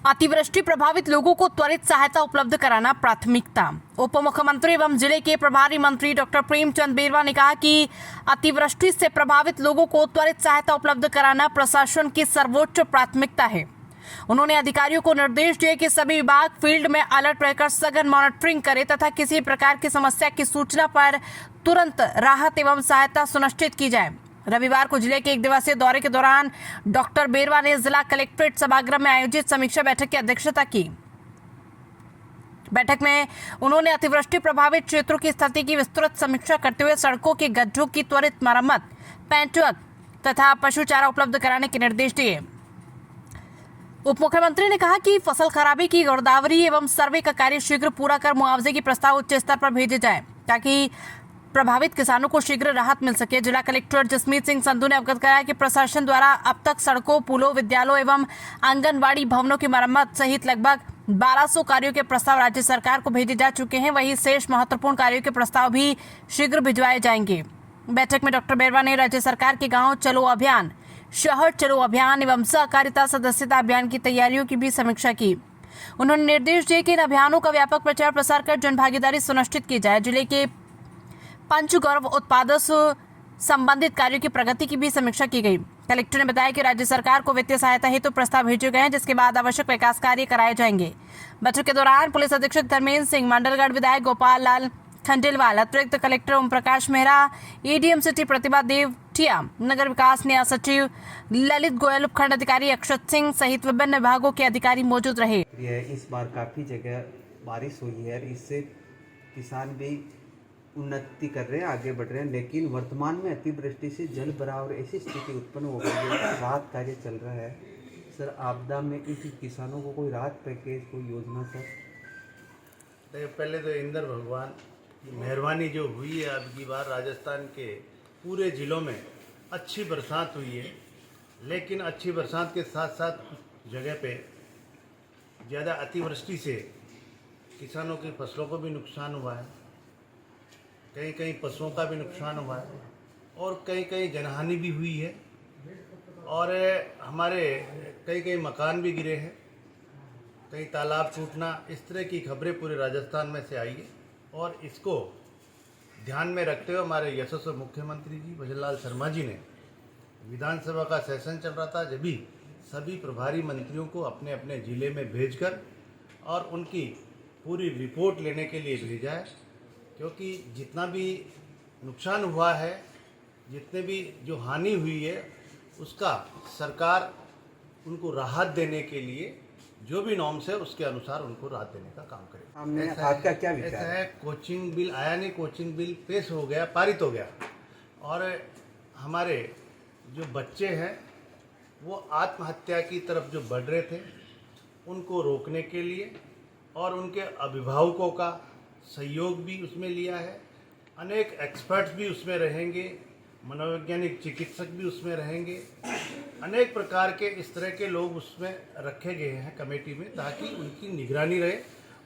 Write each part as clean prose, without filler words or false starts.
अतिवृष्टि प्रभावित लोगों को त्वरित सहायता उपलब्ध कराना प्राथमिकता। उप मुख्यमंत्री एवं जिले के प्रभारी मंत्री डॉक्टर प्रेमचंद बेरवा ने कहा कि अतिवृष्टि से प्रभावित लोगों को त्वरित सहायता उपलब्ध कराना प्रशासन की सर्वोच्च प्राथमिकता है। उन्होंने अधिकारियों को निर्देश दिए कि सभी विभाग फील्ड में अलर्ट रहकर सघन मॉनिटरिंग करें तथा किसी प्रकार की समस्या की सूचना पर तुरंत राहत एवं सहायता सुनिश्चित की जाए। रविवार को जिले के एक दिवसीय दौरे के दौरान डॉक्टर बेरवा ने जिला कलेक्ट्रेट सभागृह में आयोजित समीक्षा बैठक की अध्यक्षता की। बैठक में उन्होंने अतिवृष्टि प्रभावित क्षेत्रों की स्थिति की विस्तृत समीक्षा करते हुए सड़कों के गड्ढों की त्वरित मरम्मत, पैंचवर्क तथा पशु चारा उपलब्ध कराने के निर्देश दिए। उप मुख्यमंत्री ने कहा कि फसल खराबी की गिरदावरी एवं सर्वे का कार्य शीघ्र पूरा कर मुआवजे की प्रस्ताव उच्च स्तर पर भेजे जाए ताकि प्रभावित किसानों को शीघ्र राहत मिल सके। जिला कलेक्टर जसमीत सिंह संधू ने अवगत कराया कि प्रशासन द्वारा अब तक सड़कों, पुलों, विद्यालयों एवं आंगनबाड़ी भवनों की मरम्मत सहित लगभग 1200 कार्यों के प्रस्ताव राज्य सरकार को भेजे जा चुके हैं। वहीं शेष महत्वपूर्ण कार्यों के प्रस्ताव भी शीघ्र भिजवाए जाएंगे। बैठक में डॉक्टर बेरवा ने राज्य सरकार के गाँव चलो अभियान, शहर चलो अभियान एवं सहकारिता सदस्यता अभियान की तैयारियों की भी समीक्षा की। उन्होंने निर्देश दिए कि इन अभियानों का व्यापक प्रचार प्रसार कर जन भागीदारी सुनिश्चित की जाए। जिले के पंचगौरव उत्पादों से संबंधित कार्यों की प्रगति की भी समीक्षा की गई। कलेक्टर ने बताया कि राज्य सरकार को वित्तीय सहायता हेतु प्रस्ताव भेजे गए हैं, जिसके बाद आवश्यक विकास कार्य कराए जाएंगे। बैठक के दौरान पुलिस अधीक्षक धर्मेंद्र सिंह, मंडलगढ़ विधायक गोपाल लाल खंडेलवाल, अतिरिक्त collector Om Prakash Mehra, ADM city प्रतिभा देवटिया, नगर विकास न्याय सचिव ललित गोयल, उपखंड अधिकारी अक्षत सिंह सहित विभिन्न विभागों के अधिकारी मौजूद रहे। इस बार काफी जगह बारिश हुई है, इससे किसान भी उन्नति कर रहे हैं, आगे बढ़ रहे हैं, लेकिन वर्तमान में अतिवृष्टि से जल भराव और ऐसी स्थिति उत्पन्न हो गई है। राहत कार्य चल रहा है सर। आपदा में किसी किसानों को कोई राहत पैकेज, कोई योजना सर? पहले तो इंद्र भगवान की मेहरबानी जो हुई है, अब की बार राजस्थान के पूरे ज़िलों में अच्छी बरसात हुई है, लेकिन अच्छी बरसात के साथ साथ कुछ जगह पे ज़्यादा अतिवृष्टि से किसानों की फसलों को भी नुकसान हुआ है, कहीं कहीं पशुओं का भी नुकसान हुआ है और कहीं कहीं जनहानि भी हुई है और हमारे कई कई मकान भी गिरे हैं, कहीं तालाब टूटना, इस तरह की खबरें पूरे राजस्थान में से आई है। और इसको ध्यान में रखते हुए हमारे यशस्वी मुख्यमंत्री जी भजनलाल शर्मा जी ने विधानसभा का सेशन चल रहा था, जब भी सभी प्रभारी मंत्रियों को अपने अपने ज़िले में भेजकर और उनकी पूरी रिपोर्ट लेने के लिए भेजा है, क्योंकि जितना भी नुकसान हुआ है, जितने भी जो हानि हुई है, उसका सरकार उनको राहत देने के लिए जो भी नॉर्म्स है उसके अनुसार उनको राहत देने का काम करेगा। आपका क्या विचार ऐसा है, कोचिंग बिल आया नहीं, कोचिंग बिल पेश हो गया, पारित हो गया और हमारे जो बच्चे हैं वो आत्महत्या की तरफ जो बढ़ रहे थे, उनको रोकने के लिए और उनके अभिभावकों का सहयोग भी उसमें लिया है। अनेक एक्सपर्ट्स भी उसमें रहेंगे, मनोवैज्ञानिक चिकित्सक भी उसमें रहेंगे, अनेक प्रकार के इस तरह के लोग उसमें रखे गए हैं कमेटी में, ताकि उनकी निगरानी रहे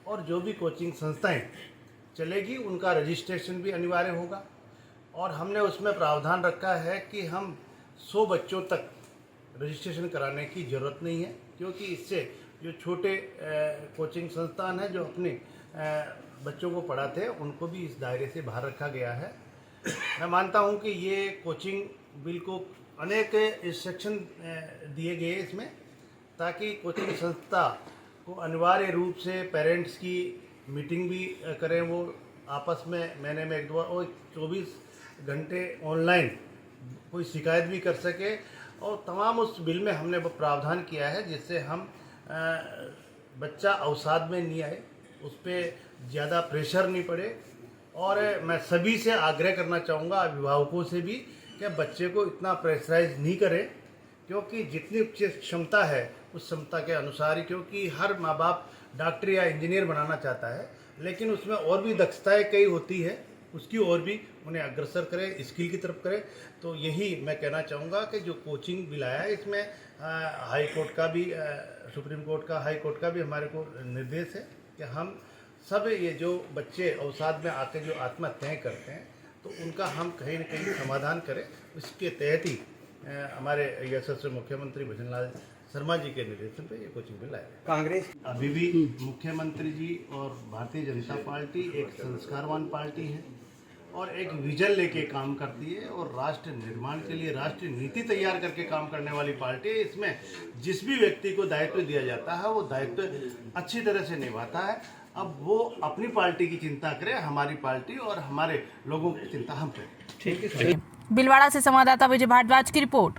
और जो भी कोचिंग संस्थाएं चलेगी उनका रजिस्ट्रेशन भी अनिवार्य होगा। और हमने उसमें प्रावधान रखा है कि हम 100 बच्चों तक रजिस्ट्रेशन कराने की ज़रूरत नहीं है, क्योंकि इससे जो छोटे कोचिंग संस्थान हैं जो अपने बच्चों को पढ़ाते हैं उनको भी इस दायरे से बाहर रखा गया है। मैं मानता हूं कि ये कोचिंग बिल को अनेक इंस्ट्रक्शन दिए गए इसमें, ताकि कोचिंग संस्था को अनिवार्य रूप से पेरेंट्स की मीटिंग भी करें, वो आपस में महीने में एक दो बार और 24 घंटे ऑनलाइन कोई शिकायत भी कर सके। और तमाम उस बिल में हमने वो प्रावधान किया है जिससे हम बच्चा अवसाद में नहीं आए, उस पर ज़्यादा प्रेशर नहीं पड़े। और मैं सभी से आग्रह करना चाहूँगा, अभिभावकों से भी, कि बच्चे को इतना प्रेशराइज नहीं करें, क्योंकि जितनी क्षमता है उस क्षमता के अनुसार ही, क्योंकि हर माँ बाप डॉक्टर या इंजीनियर बनाना चाहता है, लेकिन उसमें और भी दक्षताएं कई होती है, उसकी ओर भी उन्हें अग्रसर करें, स्किल की तरफ करें। तो यही मैं कहना चाहूँगा कि जो कोचिंग बिल आया है इसमें हाई कोर्ट का भी, सुप्रीम कोर्ट का, हाई कोर्ट का भी हमारे को निर्देश है कि हम सब ये जो बच्चे अवसाद में आके जो आत्महत्याएँ करते हैं तो उनका हम कहीं न कहीं समाधान करें। इसके तहत ही हमारे यशस्वी मुख्यमंत्री भजनलाल शर्मा जी के निर्देशन पे ये कोचिंग बिल आया। कांग्रेस अभी भी मुख्यमंत्री जी और भारतीय जनता पार्टी एक संस्कारवान पार्टी है और एक विजन लेके काम करती है और राष्ट्र निर्माण के लिए राष्ट्रीय नीति तैयार करके काम करने वाली पार्टी है। इसमें जिस भी व्यक्ति को दायित्व दिया जाता है वो दायित्व अच्छी तरह से निभाता है। अब वो अपनी पार्टी की चिंता करे, हमारी पार्टी और हमारे लोगों की चिंता हम करें। ठीक है। भीलवाड़ा से संवाददाता विजय भारद्वाज की रिपोर्ट।